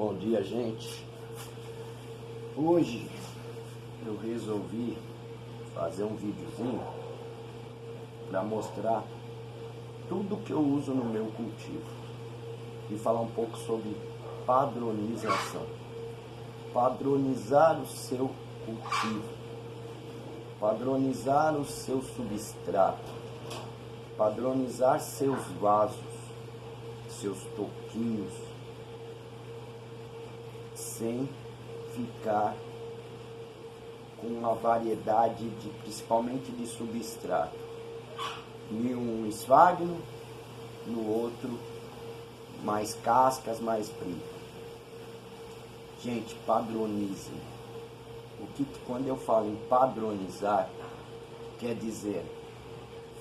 Bom dia, gente. Hoje eu resolvi fazer um videozinho para mostrar tudo que eu uso no meu cultivo e falar um pouco sobre padronização. Padronizar o seu cultivo, padronizar o seu substrato, padronizar seus vasos, seus toquinhos, sem ficar com uma variedade principalmente de substrato. Em um esfagno, no outro mais cascas, mais brita. Gente, padronizem. Quando eu falo em padronizar, quer dizer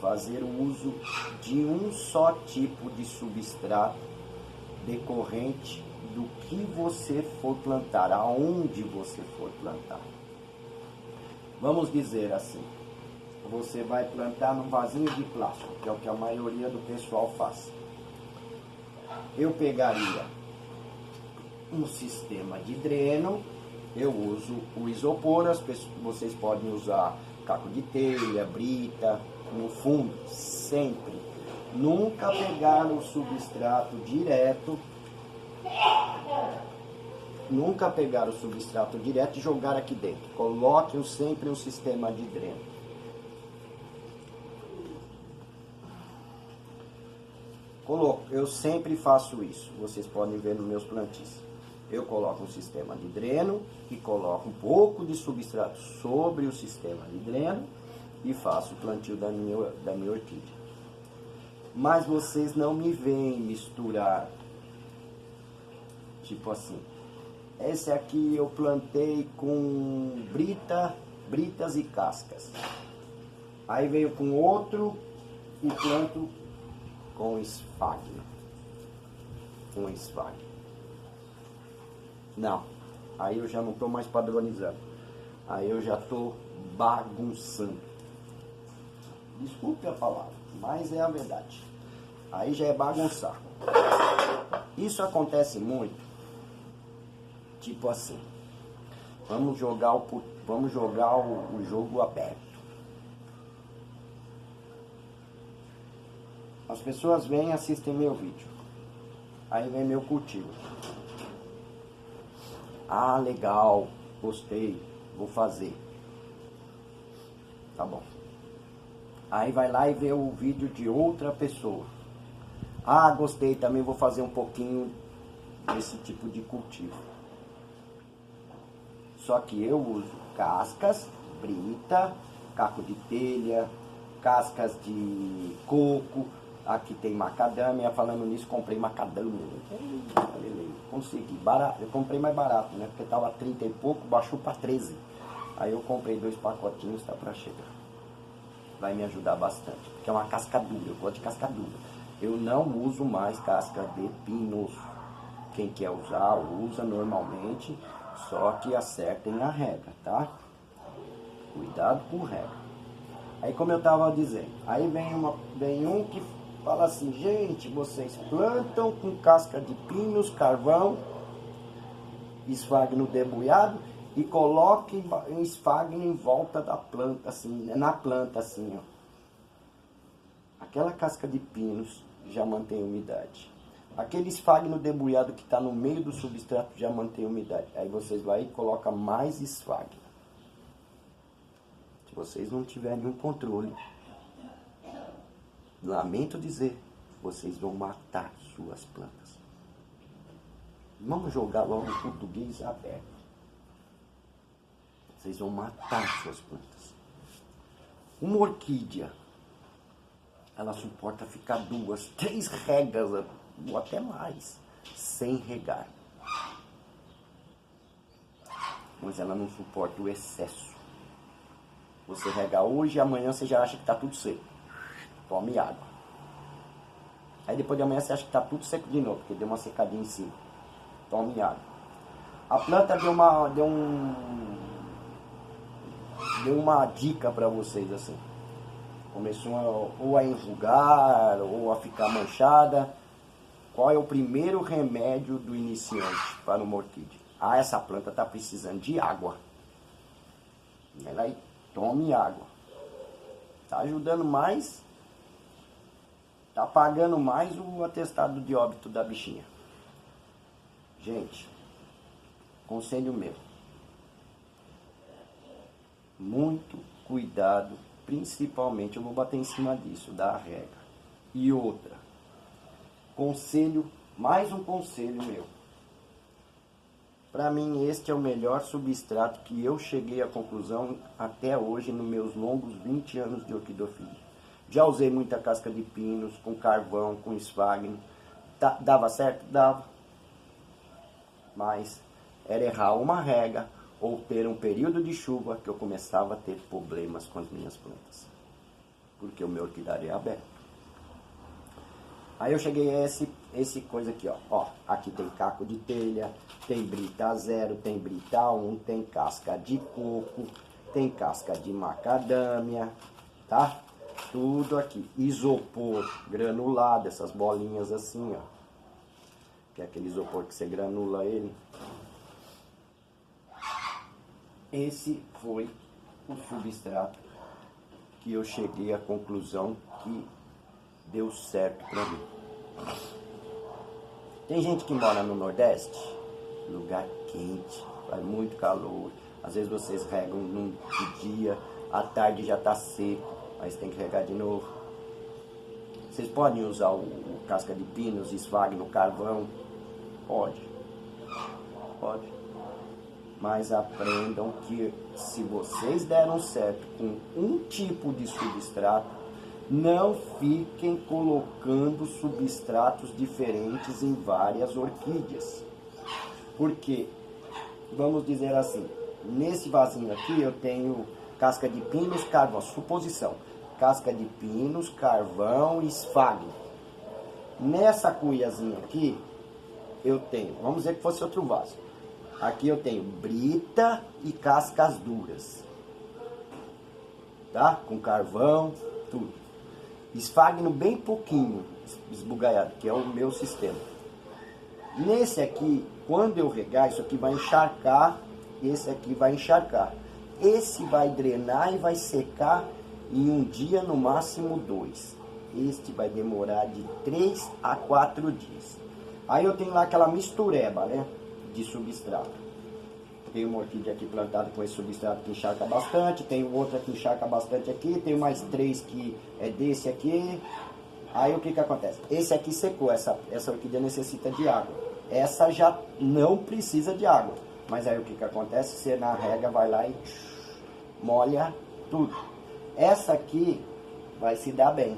fazer o uso de um só tipo de substrato decorrente do que você for plantar, aonde você for plantar. Vamos dizer assim, você vai plantar num vasinho de plástico, que é o que a maioria do pessoal faz. Eu pegaria um sistema de dreno, eu uso o isopor, vocês podem usar caco de telha, brita, no fundo, sempre. Nunca pegar o substrato direto, e jogar aqui dentro. Coloque sempre um sistema de dreno. Eu sempre faço isso, vocês podem ver nos meus plantios. Eu coloco um sistema de dreno e coloco um pouco de substrato sobre o sistema de dreno e faço o plantio da minha orquídea. Mas vocês não me veem misturar, tipo assim, esse aqui eu plantei com britas e cascas. Aí veio com outro e planto com esfagno. Não, aí eu já não estou mais padronizando. Aí eu já estou bagunçando. Desculpe a palavra, mas é a verdade. Aí já é bagunçar. Isso acontece muito. Tipo assim, vamos jogar o jogo aberto. As pessoas vêm e assistem meu vídeo. Aí vem meu cultivo. Ah, legal, gostei, vou fazer. Tá bom. Aí vai lá e vê o vídeo de outra pessoa. Ah, gostei, também vou fazer um pouquinho desse tipo de cultivo. Só que eu uso cascas, brita, caco de telha, cascas de coco. Aqui tem macadâmia. Falando nisso, comprei macadâmia. Consegui. Barato. Eu comprei mais barato, né? Porque tava 30 e pouco, baixou para 13. Aí eu comprei 2 pacotinhos, tá para chegar. Vai me ajudar bastante. Porque é uma casca dura. Eu gosto de casca dura. Eu não uso mais casca de pinos. Quem quer usar, usa normalmente. Só que acertem a regra, tá? Cuidado com regra. Aí, como eu tava dizendo, aí vem um que fala assim: gente, vocês plantam com casca de pinos, carvão, esfagno debulhado e coloquem um esfagno em volta da planta, assim, na planta, assim, ó. Aquela casca de pinos já mantém umidade. Aquele esfagno debulhado que está no meio do substrato já mantém umidade. Aí vocês vão e colocam mais esfagno. Se vocês não tiverem um controle, lamento dizer, vocês vão matar suas plantas. Vamos jogar logo o português aberto. Vocês vão matar suas plantas. Uma orquídea, ela suporta ficar 2, 3 regas, ou até mais, sem regar. Mas ela não suporta o excesso. Você rega hoje e amanhã você já acha que está tudo seco. Tome água. Aí depois de amanhã você acha que está tudo seco de novo, porque deu uma secadinha em cima. Tome água. A planta deu uma dica para vocês assim. Começou ou a enrugar ou a ficar manchada. Qual é o primeiro remédio do iniciante para uma orquídea? Ah, essa planta está precisando de água. Ela aí, tome água. Está ajudando mais, está pagando mais o atestado de óbito da bichinha. Gente, conselho meu. Muito cuidado, principalmente, eu vou bater em cima disso, da rega. E outra, conselho, mais um conselho meu. Para mim, este é o melhor substrato que eu cheguei à conclusão até hoje, nos meus longos 20 anos de orquidofilia. Já usei muita casca de pinos, com carvão, com esfagno. Dava certo? Dava. Mas era errar uma rega ou ter um período de chuva que eu começava a ter problemas com as minhas plantas. Porque o meu orquidário é aberto. Aí eu cheguei a esse coisa aqui, ó. Aqui tem caco de telha, tem brita 0, tem brita 1, tem casca de coco, tem casca de macadâmia, tá? Tudo aqui. Isopor granulado, essas bolinhas assim, ó. Que é aquele isopor que você granula ele. Esse foi o substrato que eu cheguei à conclusão que deu certo para mim. Tem gente que mora no Nordeste, lugar quente, faz muito calor. Às vezes vocês regam num dia, à tarde já está seco, aí você tem que regar de novo. Vocês podem usar o casca de pinos, esfagno, carvão? Pode. Mas aprendam que se vocês deram certo com um tipo de substrato, não fiquem colocando substratos diferentes em várias orquídeas. Porque, vamos dizer assim, nesse vasinho aqui eu tenho casca de pinos, carvão, suposição. Casca de pinos, carvão e esfagno. Nessa cuiazinha aqui, eu tenho, vamos dizer que fosse outro vaso. Aqui eu tenho brita e cascas duras. Tá? Com carvão, tudo. Esfagno bem pouquinho, esbugalhado, que é o meu sistema. Nesse aqui, quando eu regar, isso aqui vai encharcar, esse aqui vai encharcar. Esse vai drenar e vai secar em um dia, no máximo 2. Este vai demorar de 3 a 4 dias. Aí eu tenho lá aquela mistureba, né, de substrato. Tem uma orquídea aqui plantada com esse substrato que encharca bastante, tem outra que encharca bastante aqui, tem mais 3 que é desse aqui. Aí o que acontece? Esse aqui secou, essa orquídea necessita de água. Essa já não precisa de água. Mas aí o que acontece? Você na rega vai lá e molha tudo. Essa aqui vai se dar bem.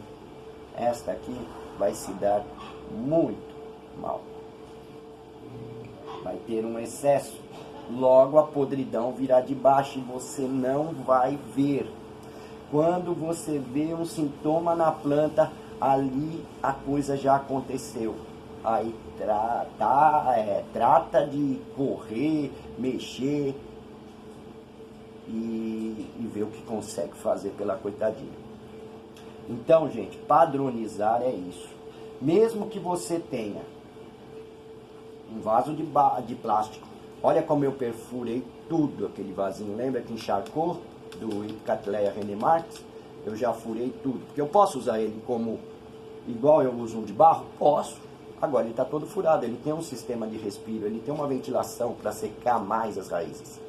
Esta aqui vai se dar muito mal. Vai ter um excesso. Logo a podridão virá de baixo e você não vai ver. Quando você vê um sintoma na planta, ali a coisa já aconteceu. Aí trata de correr, mexer e ver o que consegue fazer pela coitadinha. Então, gente, padronizar é isso. Mesmo que você tenha um vaso de plástico, olha como eu perfurei tudo aquele vasinho. Lembra que encharcou do Cattleya Renemarx? Eu já furei tudo. Porque eu posso usar ele como igual eu uso um de barro? Posso. Agora ele está todo furado. Ele tem um sistema de respiro. Ele tem uma ventilação para secar mais as raízes.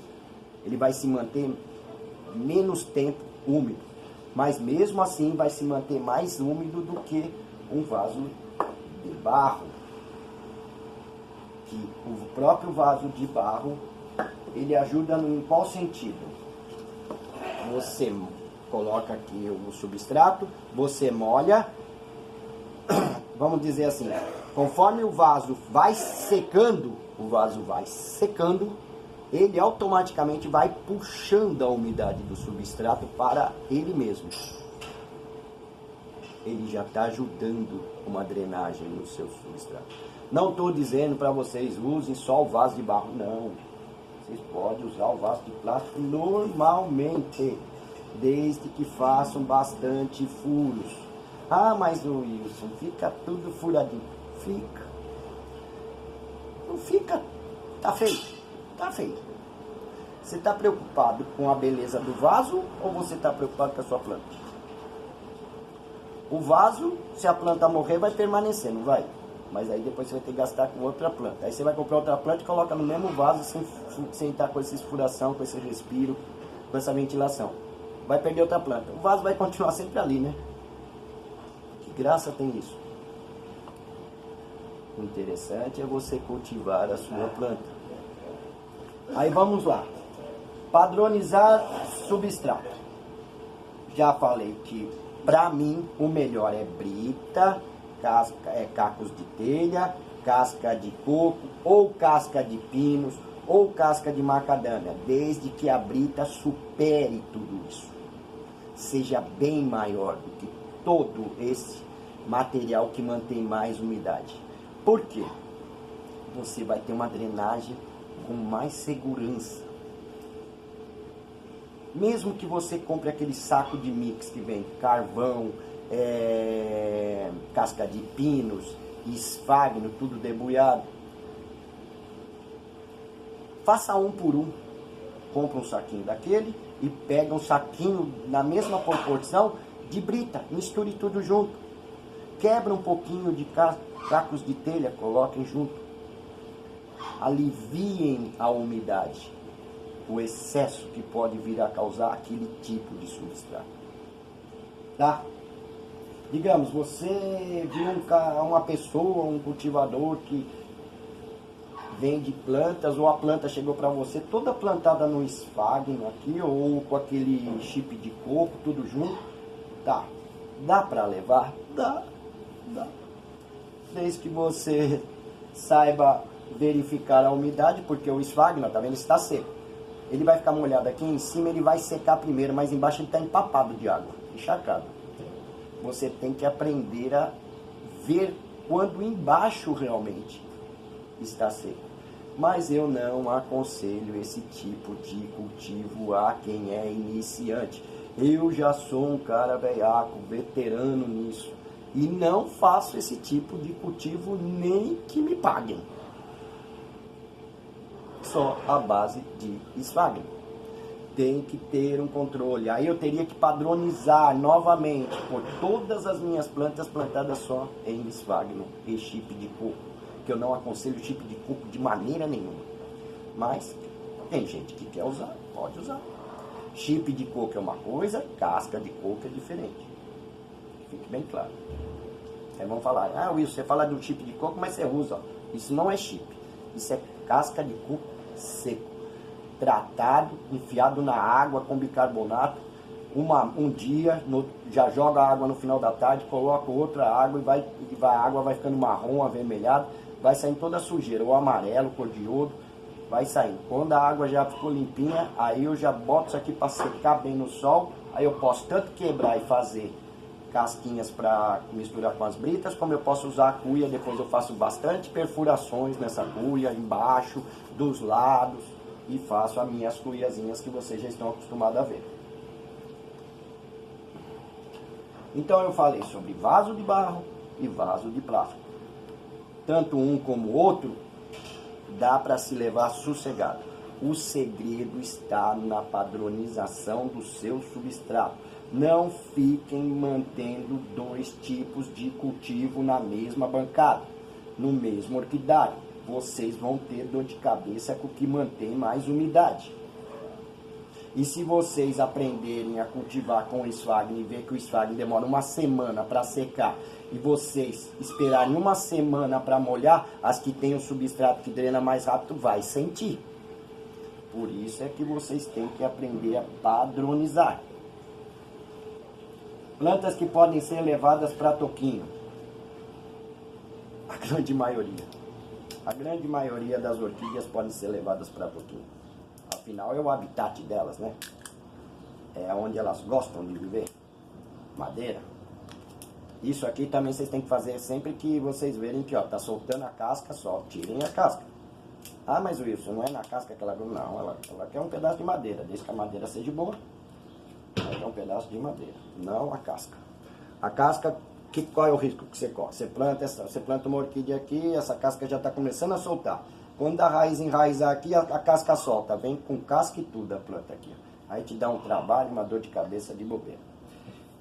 Ele vai se manter menos tempo úmido. Mas mesmo assim vai se manter mais úmido do que um vaso de barro. Que o próprio vaso de barro, ele ajuda em qual sentido? Você coloca aqui o substrato, você molha, vamos dizer assim, conforme o vaso vai secando, ele automaticamente vai puxando a umidade do substrato para ele mesmo. Ele já está ajudando uma drenagem no seu substrato. Não estou dizendo para vocês usem só o vaso de barro, não. Vocês podem usar o vaso de plástico normalmente, desde que façam bastante furos. Ah, mas o Wilson, fica tudo furadinho. Fica. não fica, tá feio, tá feio. Você está preocupado com a beleza do vaso ou você está preocupado com a sua planta? O vaso, se a planta morrer, vai permanecer, não vai? Mas aí depois você vai ter que gastar com outra planta. Aí você vai comprar outra planta e coloca no mesmo vaso sem estar com essa esfuração, com esse respiro, com essa ventilação. Vai perder outra planta. O vaso vai continuar sempre ali, né? Que graça tem isso? O interessante é você cultivar a sua planta. Aí vamos lá. Padronizar substrato. Já falei que para mim o melhor é brita, cacos de telha, casca de coco, ou casca de pinos, ou casca de macadâmia, desde que a brita supere tudo isso. Seja bem maior do que todo esse material que mantém mais umidade. Por quê? Você vai ter uma drenagem com mais segurança. Mesmo que você compre aquele saco de mix que vem carvão, casca de pinos, esfagno, tudo debulhado. Faça um por um. Compra um saquinho daquele e pega um saquinho na mesma proporção de brita. Misture tudo junto. Quebra um pouquinho de cacos de telha, coloquem junto. Aliviem a umidade, o excesso que pode vir a causar aquele tipo de substrato. Tá? Digamos, você viu uma pessoa, um cultivador que vende plantas, ou a planta chegou para você toda plantada no esfagno aqui, ou com aquele chip de coco, tudo junto. Tá. Dá para levar? Dá. Desde que você saiba verificar a umidade, porque o esfagno, tá vendo, está seco. Ele vai ficar molhado aqui em cima, ele vai secar primeiro, mas embaixo ele está empapado de água, encharcado. Você tem que aprender a ver quando embaixo realmente está seco. Mas eu não aconselho esse tipo de cultivo a quem é iniciante. Eu já sou um cara velhaco, veterano nisso, e não faço esse tipo de cultivo nem que me paguem. Só a base de esfagno. Tem que ter um controle. Aí eu teria que padronizar novamente por todas as minhas plantas plantadas só em esfagno e chip de coco, que eu não aconselho chip de coco de maneira nenhuma. Mas tem gente que quer usar, pode usar. Chip de coco é uma coisa, casca de coco é diferente. Fique bem claro. Aí vão falar, Wilson, você fala de um chip de coco, mas você usa. Isso não é chip, isso é casca de coco seco, tratado, enfiado na água com bicarbonato, um dia, já joga a água no final da tarde, coloca outra água e a água vai ficando marrom, avermelhado, vai saindo toda a sujeira, ou amarelo, cor de iodo, vai saindo. Quando a água já ficou limpinha, aí eu já boto isso aqui para secar bem no sol, aí eu posso tanto quebrar e fazer casquinhas para misturar com as britas, como eu posso usar a cuia, depois eu faço bastante perfurações nessa cuia, embaixo, dos lados, e faço as minhas cuiazinhas que vocês já estão acostumados a ver. Então eu falei sobre vaso de barro e vaso de plástico. Tanto um como o outro, dá para se levar sossegado. O segredo está na padronização do seu substrato. Não fiquem mantendo dois tipos de cultivo na mesma bancada, no mesmo orquidário. Vocês vão ter dor de cabeça com o que mantém mais umidade. E se vocês aprenderem a cultivar com o esfagno e ver que o esfagno demora uma semana para secar, e vocês esperarem uma semana para molhar, as que têm o substrato que drena mais rápido vai sentir. Por isso é que vocês têm que aprender a padronizar. Plantas que podem ser levadas para toquinho. A grande maioria. A grande maioria das orquídeas podem ser levadas para toquinho. Afinal, é o habitat delas, né? É onde elas gostam de viver. Madeira. Isso aqui também vocês têm que fazer sempre que vocês verem que, ó, tá soltando a casca, só tirem a casca. Ah, mas Wilson, não é na casca que ela... Não, ela quer um pedaço de madeira. Desde que a madeira seja boa, ela quer um pedaço de madeira. Não a casca. A casca, qual é o risco que você corre? Você planta uma orquídea aqui, essa casca já está começando a soltar. Quando a raiz enraizar aqui, a casca solta. Vem com casca e tudo a planta aqui. Aí te dá um trabalho, uma dor de cabeça de bobeira.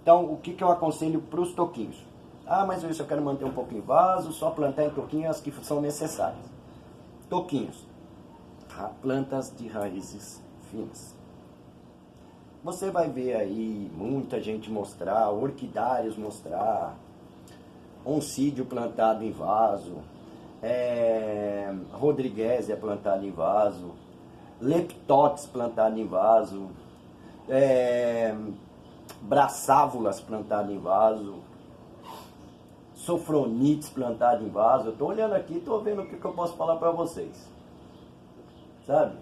Então, o que eu aconselho para os toquinhos? Ah, mas isso eu quero manter um pouco em vaso, só plantar em toquinhos as que são necessárias. Toquinhos. Plantas de raízes finas. Você vai ver aí muita gente mostrar, orquidários mostrar, oncídio plantado em vaso, rodriguésia plantado em vaso, leptotes plantado em vaso, braçávulas plantado em vaso, sofronites plantado em vaso. Eu estou olhando aqui e estou vendo o que eu posso falar para vocês. Sabe?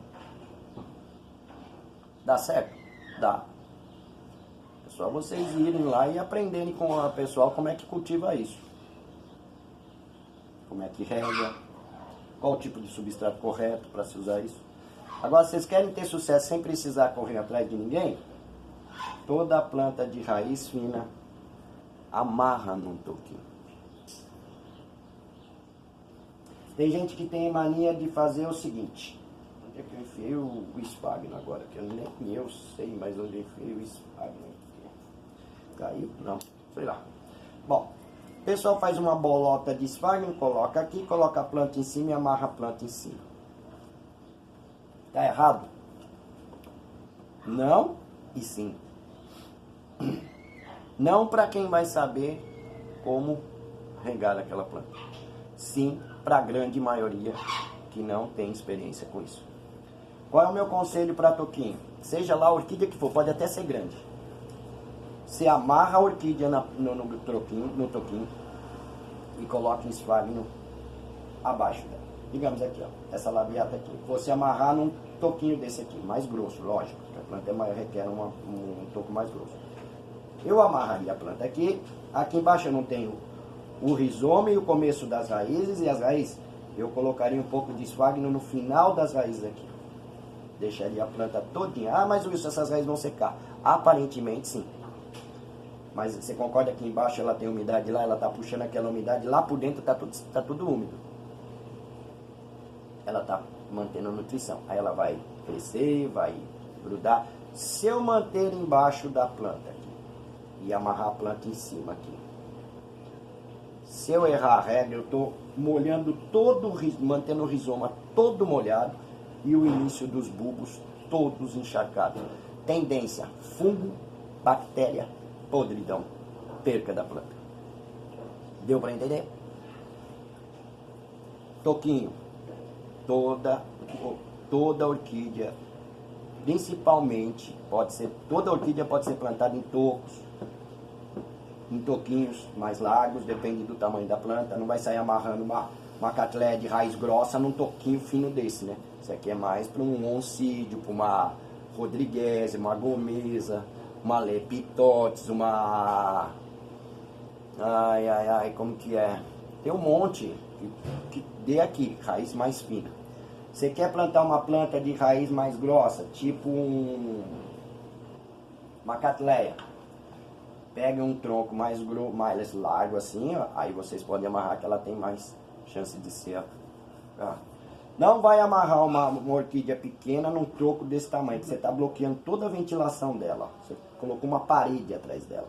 Dá certo? Dá. É só vocês irem lá e aprenderem com a pessoal como é que cultiva isso. Como é que rega, qual o tipo de substrato correto para se usar isso. Agora, vocês querem ter sucesso sem precisar correr atrás de ninguém? Toda a planta de raiz fina amarra num toquinho. Tem gente que tem mania de fazer o seguinte. Onde é que eu enfiei o espagno agora? Que eu nem eu sei mais onde eu enfiei o espagno. Caiu? Não, sei lá. Bom, o pessoal faz uma bolota de espagno, coloca aqui, coloca a planta em cima e amarra a planta em cima. Tá errado? Não e sim. Não para quem vai saber como regar aquela planta. Sim para a grande maioria que não tem experiência com isso. Qual é o meu conselho para toquinho? Seja lá a orquídea que for, pode até ser grande. Você amarra a orquídea no toquinho e coloca em espagno abaixo dela. Digamos aqui, ó, essa labiata aqui. Você amarrar num toquinho desse aqui, mais grosso, lógico, porque a planta é maior, requer um toco mais grosso. Eu amarraria a planta aqui. Aqui embaixo eu não tenho o rizoma e o começo das raízes, e as raízes eu colocaria um pouco de espagno no final das raízes aqui. Deixaria a planta todinha. Ah, mas Wilson, essas raízes vão secar. Aparentemente sim. Mas você concorda que embaixo ela tem umidade lá, ela está puxando aquela umidade, lá por dentro tá tudo úmido. Ela está mantendo a nutrição. Aí ela vai crescer, vai grudar. Se eu manter embaixo da planta aqui e amarrar a planta em cima aqui, se eu errar a regra, eu estou molhando mantendo o rizoma todo molhado e o início dos bulbos todos encharcados. Tendência, fungo, bactéria, podridão, perca da planta. Deu para entender? Toquinho. Toda orquídea, principalmente, toda orquídea pode ser plantada em tocos, em toquinhos mais largos, depende do tamanho da planta. Não vai sair amarrando uma catleia de raiz grossa num toquinho fino desse, né? Isso aqui é mais para um oncídio, para uma rodriguésia, uma gomesa, uma leptotes, uma... como que é? Tem um monte que dê aqui, raiz mais fina. Você quer plantar uma planta de raiz mais grossa, tipo uma catleia. Pega um tronco mais largo assim, ó, aí vocês podem amarrar que ela tem mais chance de ser. Ó. Não vai amarrar uma orquídea pequena num tronco desse tamanho, que você está bloqueando toda a ventilação dela. Você colocou uma parede atrás dela.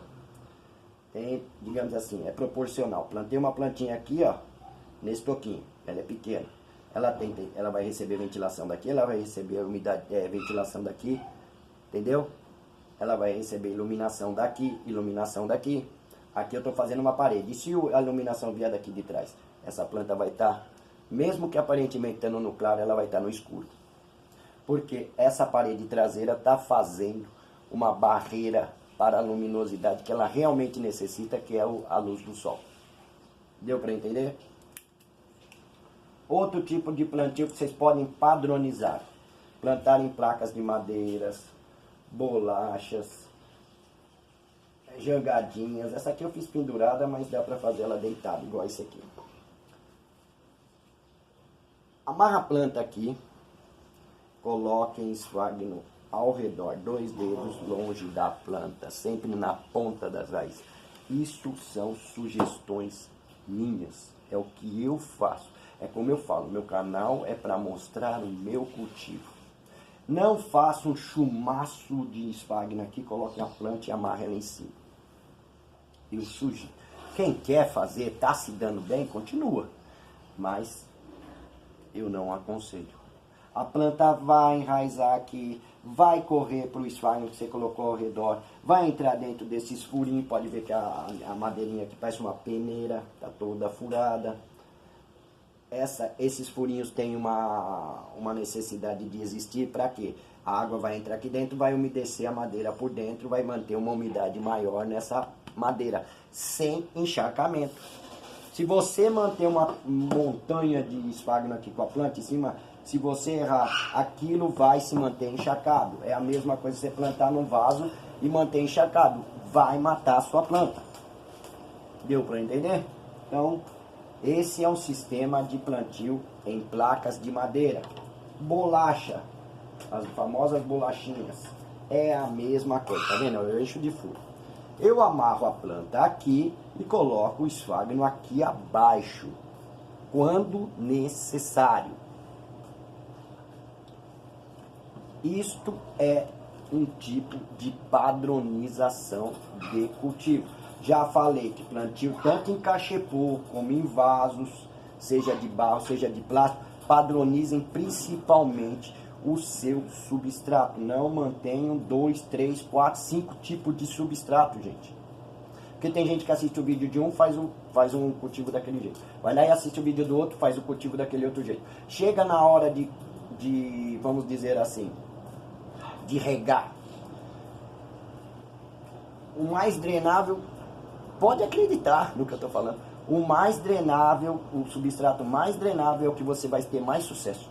Tem, digamos assim, é proporcional. Plantei uma plantinha aqui, ó, nesse toquinho. Ela é pequena. Ela vai receber ventilação daqui, ela vai receber umidade, ventilação daqui, entendeu? Ela vai receber iluminação daqui, iluminação daqui. Aqui eu estou fazendo uma parede. E se a iluminação vier daqui de trás? Essa planta vai estar, mesmo que aparentemente estando no claro, ela vai estar no escuro. Porque essa parede traseira está fazendo uma barreira para a luminosidade que ela realmente necessita, que é a luz do sol. Deu para entender? Outro tipo de plantio que vocês podem padronizar. Plantar em placas de madeiras, bolachas, jangadinhas. Essa aqui eu fiz pendurada, mas dá para fazer ela deitada, igual esse aqui. Amarra a planta aqui, coloque em esfagno ao redor, 2 dedos longe da planta, sempre na ponta das raízes. Isso são sugestões minhas, é o que eu faço. É como eu falo, meu canal é para mostrar o meu cultivo. Não faça um chumaço de esfagno aqui, coloque a planta e amarre ela em cima. Eu sugiro. Quem quer fazer, tá se dando bem, continua. Mas eu não aconselho. A planta vai enraizar aqui, vai correr para o esfagno que você colocou ao redor, vai entrar dentro desses furinhos, pode ver que a madeirinha aqui parece uma peneira, tá toda furada. Esses furinhos têm uma necessidade de existir, para quê? A água vai entrar aqui dentro, vai umedecer a madeira por dentro, vai manter uma umidade maior nessa madeira, sem encharcamento. Se você manter uma montanha de esfagno aqui com a planta em cima, se você errar, aquilo vai se manter encharcado. É a mesma coisa que você plantar num vaso e manter encharcado. Vai matar a sua planta. Deu para entender? Então, esse é um sistema de plantio em placas de madeira. Bolacha, as famosas bolachinhas, é a mesma coisa, tá vendo? É o eixo de furo. Eu amarro a planta aqui e coloco o esfagno aqui abaixo, quando necessário. Isto é um tipo de padronização de cultivo. Já falei que plantio tanto em cachepô como em vasos, seja de barro, seja de plástico, padronizem principalmente o seu substrato. Não mantenham 2, 3, 4, 5 tipos de substrato, gente. Porque tem gente que assiste o vídeo de um, faz um cultivo daquele jeito. Vai lá e assiste o vídeo do outro, faz o cultivo daquele outro jeito. Chega na hora de vamos dizer assim, de regar. O mais drenável, pode acreditar no que eu estou falando, o mais drenável, o substrato mais drenável é o que você vai ter mais sucesso.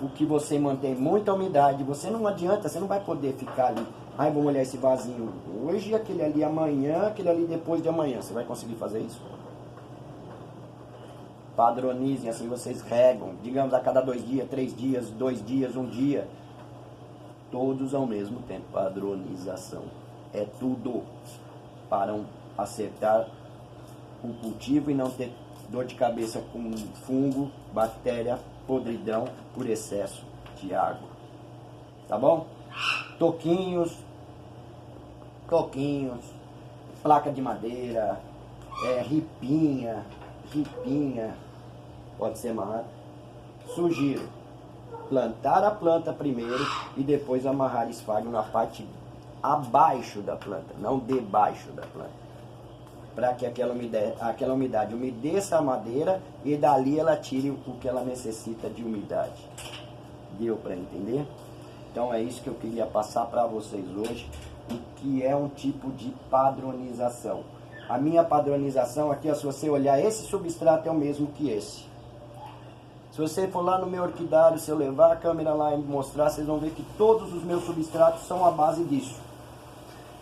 O que você mantém muita umidade, você não adianta, você não vai poder ficar ali, ai, vou molhar esse vasinho hoje, aquele ali amanhã, aquele ali depois de amanhã. Você vai conseguir fazer isso? Padronizem, assim vocês regam, digamos a cada 2 dias, 3 dias, 2 dias, 1 dia. Todos ao mesmo tempo. Padronização é tudo para acertar o cultivo e não ter dor de cabeça com fungo, bactéria, podridão por excesso de água. Tá bom? Toquinhos, placa de madeira, ripinha, pode ser amarrado. Sugiro plantar a planta primeiro e depois amarrar esfagno na parte abaixo da planta, não debaixo da planta, para que aquela umidade umedeça a madeira e dali ela tire o que ela necessita de umidade. Deu para entender? Então é isso que eu queria passar para vocês hoje, o que é um tipo de padronização. A minha padronização aqui, ó, se você olhar, esse substrato é o mesmo que esse. Se você for lá no meu orquidário, se eu levar a câmera lá e mostrar, vocês vão ver que todos os meus substratos são a base disso.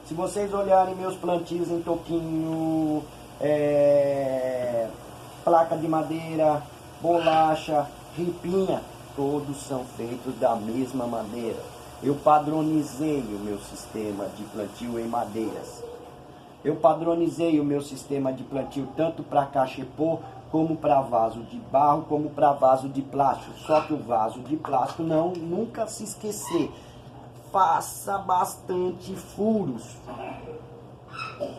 Se vocês olharem meus plantios em toquinho, placa de madeira, bolacha, ripinha, todos são feitos da mesma madeira. Eu padronizei o meu sistema de plantio em madeiras. Eu padronizei o meu sistema de plantio tanto para cachepô, como para vaso de barro, como para vaso de plástico. Só que o vaso de plástico, nunca se esquecer, faça bastante furos.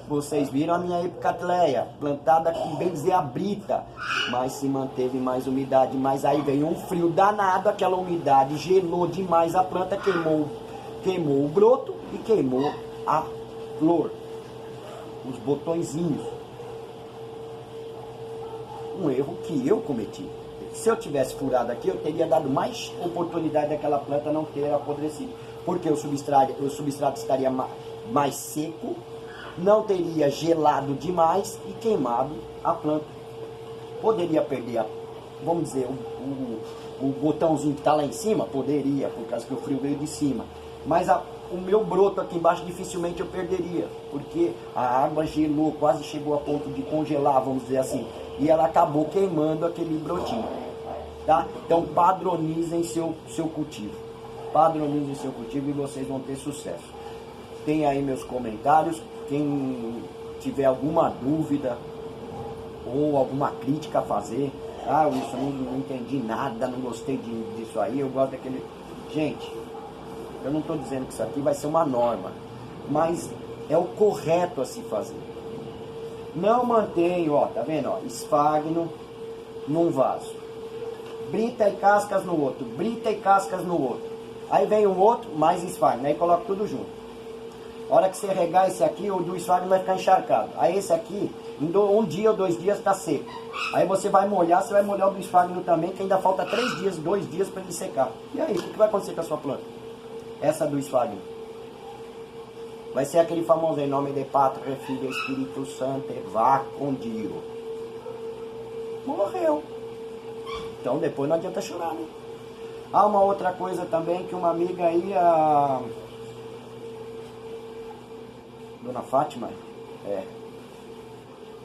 Vocês viram a minha epicatleia, plantada aqui, bem dizer, a brita, mas se manteve mais umidade, mas aí veio um frio danado, aquela umidade gelou demais a planta, queimou o broto e queimou a flor, os botõezinhos. Um erro que eu cometi. Se eu tivesse furado aqui, eu teria dado mais oportunidade daquela planta não ter apodrecido, porque o substrato estaria mais seco, não teria gelado demais e queimado a planta. Poderia perder, vamos dizer, o botãozinho que está lá em cima, poderia, por causa que o frio veio de cima, mas o meu broto aqui embaixo dificilmente eu perderia, porque a água gelou, quase chegou a ponto de congelar, vamos dizer assim, e ela acabou queimando aquele brotinho, tá? Então padronizem seu cultivo, padronizem seu cultivo e vocês vão ter sucesso. Tem aí meus comentários, quem tiver alguma dúvida ou alguma crítica a fazer, Ah, Wilson, não entendi nada, não gostei disso aí, eu gosto daquele... Gente, eu não estou dizendo que isso aqui vai ser uma norma, mas é o correto a se fazer. Não mantenho, ó, tá vendo, ó, esfagno num vaso, brita e cascas no outro, brita e cascas no outro. Aí vem um outro, mais esfagno, aí coloca tudo junto. A hora que você regar esse aqui, o do esfagno vai ficar encharcado. Aí esse aqui, em um dia ou 2 dias está seco. Aí você vai molhar o do esfagno também, que ainda falta 3 dias, 2 dias para ele secar. E aí, o que vai acontecer com a sua planta? Essa do esfagno. Vai ser aquele famoso em nome de Pátria, Filho e Espírito Santo, vá com Deus. Morreu. Então depois não adianta chorar, né? Ah, uma outra coisa também, que uma amiga aí, a Dona Fátima,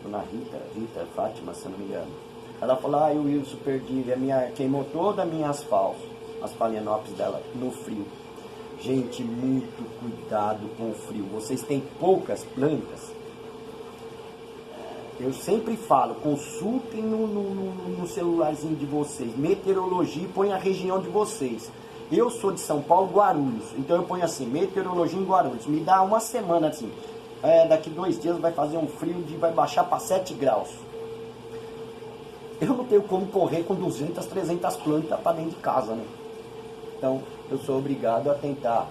Dona Rita, Fátima, se eu não me engano. Ela falou, o Wilson, perdi, queimou todas as minhas as phalaenopsis dela no frio. Gente, muito cuidado com o frio. Vocês têm poucas plantas. Eu sempre falo, consultem no celularzinho de vocês, meteorologia, e põe a região de vocês. Eu sou de São Paulo, Guarulhos, então eu ponho assim, meteorologia em Guarulhos. Me dá uma semana assim, daqui 2 dias vai fazer um frio, vai baixar para 7 graus. Eu não tenho como correr com 200, 300 plantas para dentro de casa, né? Então, eu sou obrigado a tentar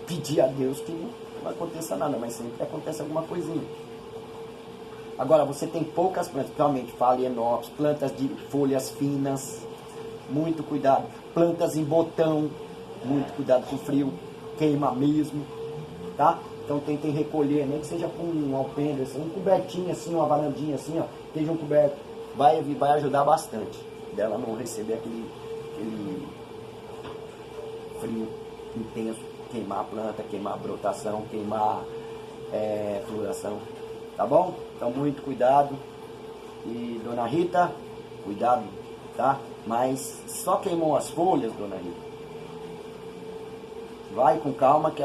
pedir a Deus que não aconteça nada, mas sempre acontece alguma coisinha. Agora, você tem poucas plantas, principalmente phalaenopsis, plantas de folhas finas, muito cuidado. Plantas em botão, muito cuidado com o frio, queima mesmo, tá? Então tentem recolher, nem que seja com um alpendre, assim, um cobertinho assim, uma varandinha assim, ó, esteja um coberto, vai ajudar bastante dela não receber aquele frio intenso, queimar a planta, queimar a brotação, queimar floração, tá bom? Então muito cuidado. E Dona Rita, cuidado, tá? Mas só queimou as folhas, Dona Rita. Vai com calma que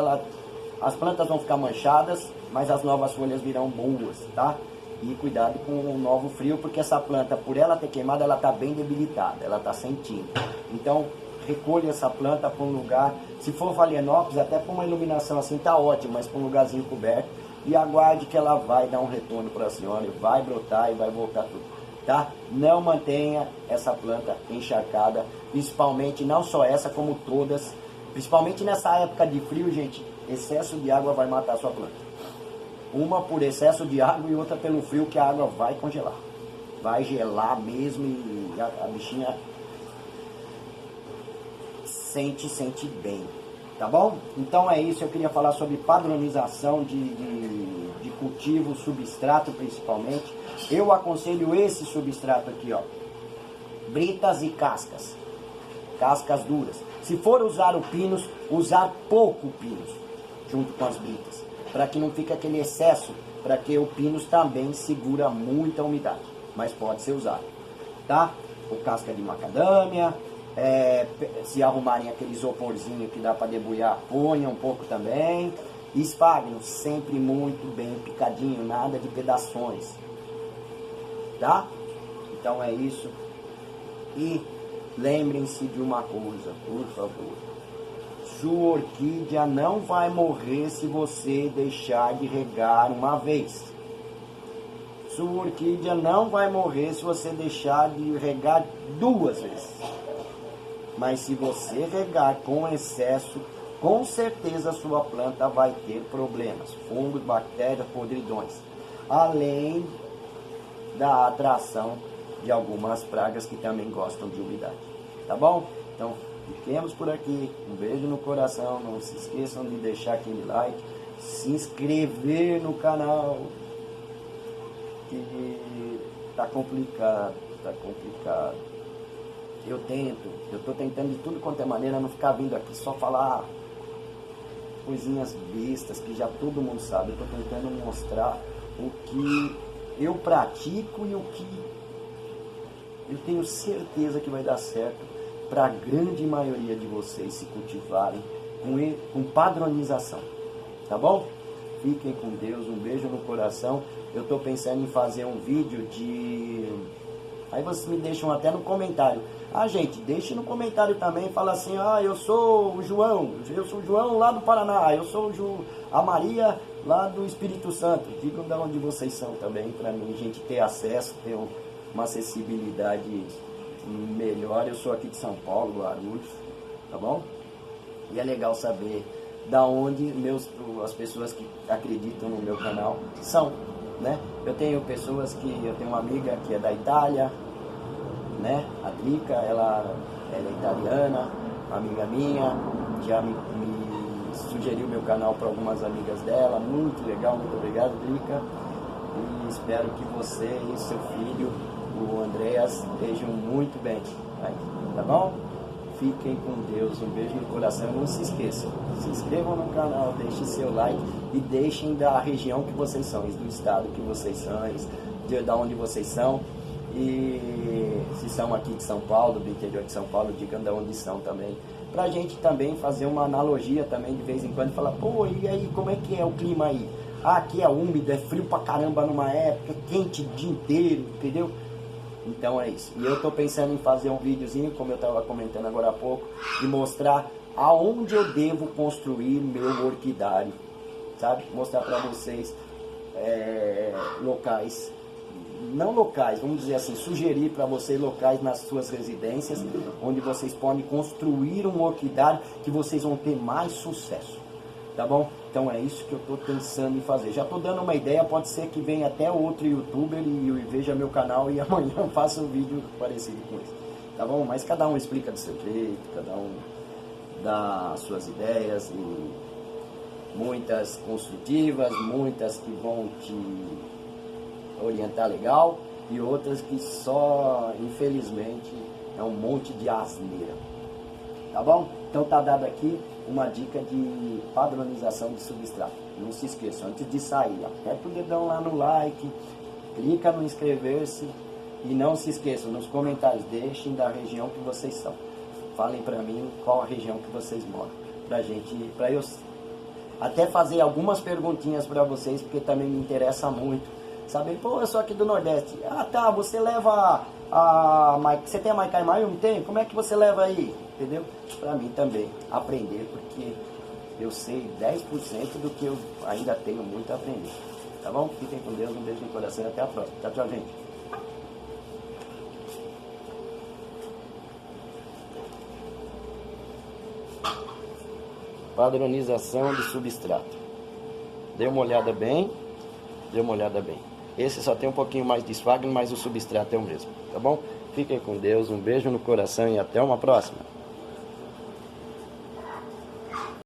as plantas vão ficar manchadas, mas as novas folhas virão boas, tá? E cuidado com o novo frio, porque essa planta, por ela ter queimado, ela está bem debilitada, ela está sentindo. Então, recolha essa planta para um lugar, se for phalaenopsis, até para uma iluminação assim tá ótimo, mas para um lugarzinho coberto, e aguarde que ela vai dar um retorno para a senhora, vai brotar e vai voltar tudo, tá? Não mantenha essa planta encharcada, principalmente, não só essa, como todas, principalmente nessa época de frio, gente, excesso de água vai matar a sua planta. Uma por excesso de água e outra pelo frio, que a água vai congelar. Vai gelar mesmo e a bichinha sente bem. Tá bom? Então é isso, eu queria falar sobre padronização de cultivo, substrato principalmente. Eu aconselho esse substrato aqui, ó. Britas e cascas. Cascas duras. Se for usar o pinus, usar pouco pinus junto com as britas, para que não fique aquele excesso, para que o pinus também segura muita umidade, mas pode ser usado, tá? O casca de macadâmia, se arrumarem aquele isoporzinho que dá para debulhar, ponha um pouco também. Esfagno sempre muito bem picadinho, nada de pedações, tá? Então é isso. E lembrem-se de uma coisa, por favor. Sua orquídea não vai morrer se você deixar de regar uma vez. Sua orquídea não vai morrer se você deixar de regar 2 vezes. Mas se você regar com excesso, com certeza a sua planta vai ter problemas. Fungos, bactérias, podridões. Além da atração de algumas pragas que também gostam de umidade. Tá bom? Então, fiquemos por aqui. Um beijo no coração. Não se esqueçam de deixar aquele like, se inscrever no canal, que tá complicado, eu tô tentando de tudo quanto é maneira não ficar vindo aqui só falar coisinhas bestas que já todo mundo sabe. Eu tô tentando mostrar o que eu pratico e o que eu tenho certeza que vai dar certo para a grande maioria de vocês se cultivarem com padronização, tá bom? Fiquem com Deus, um beijo no coração. Eu estou pensando em fazer um vídeo Aí vocês me deixam até no comentário. Ah, gente, deixe no comentário também, fala assim, ah, eu sou o João lá do Paraná, eu sou a Maria lá do Espírito Santo. Digam de onde vocês são também, para mim, a gente ter acesso, ter uma acessibilidade melhor. Eu sou aqui de São Paulo, Guarulhos, tá bom? E é legal saber da onde as pessoas que acreditam no meu canal são, né? Eu tenho uma amiga que é da Itália, né? A Drica, ela é italiana, amiga minha, já me sugeriu meu canal para algumas amigas dela, muito legal, muito obrigado, Drica, e espero que você e seu filho, o Andreas, estejam muito bem, tá bom? Fiquem com Deus, um beijo no coração, não se esqueçam, se inscrevam no canal, deixem seu like e deixem da região que vocês são, do estado que vocês são, da onde vocês são. E se são aqui de São Paulo, do interior de São Paulo, digam de onde são também. Pra gente também fazer uma analogia também de vez em quando, falar, pô, e aí, como é que é o clima aí? Ah, aqui é úmido, é frio pra caramba numa época, é quente o dia inteiro, entendeu? Então é isso. E eu tô pensando em fazer um videozinho, como eu tava comentando agora há pouco, de mostrar aonde eu devo construir meu orquidário, sabe? Mostrar pra vocês locais, não locais, vamos dizer assim, sugerir para vocês locais nas suas residências, onde vocês podem construir um orquidário que vocês vão ter mais sucesso, tá bom? Então é isso que eu estou pensando em fazer. Já estou dando uma ideia, pode ser que venha até outro youtuber e veja meu canal e amanhã eu faça um vídeo parecido com esse, tá bom? Mas cada um explica do seu jeito, cada um dá as suas ideias, e muitas construtivas, muitas que vão te orientar legal, e outras que só, infelizmente, é um monte de asneira, tá bom? Então tá dado aqui uma dica de padronização de substrato. Não se esqueçam, antes de sair, aperta o dedão lá no like, clica no inscrever-se, e não se esqueçam, nos comentários, deixem da região que vocês são, falem pra mim qual a região que vocês moram, pra eu até fazer algumas perguntinhas pra vocês, porque também me interessa muito saber, pô, eu sou aqui do Nordeste. Ah, tá, você leva você tem a Maicai Maio? Não tem? Como é que você leva aí? Entendeu? Pra mim também, aprender, porque eu sei 10% do que eu ainda tenho muito a aprender. Tá bom? Fiquem com Deus, um beijo no coração e até a próxima. Tchau, tchau, gente. Padronização de substrato. Dê uma olhada bem. Esse só tem um pouquinho mais de esfagno, mas o substrato é o mesmo, tá bom? Fiquem com Deus, um beijo no coração e até uma próxima.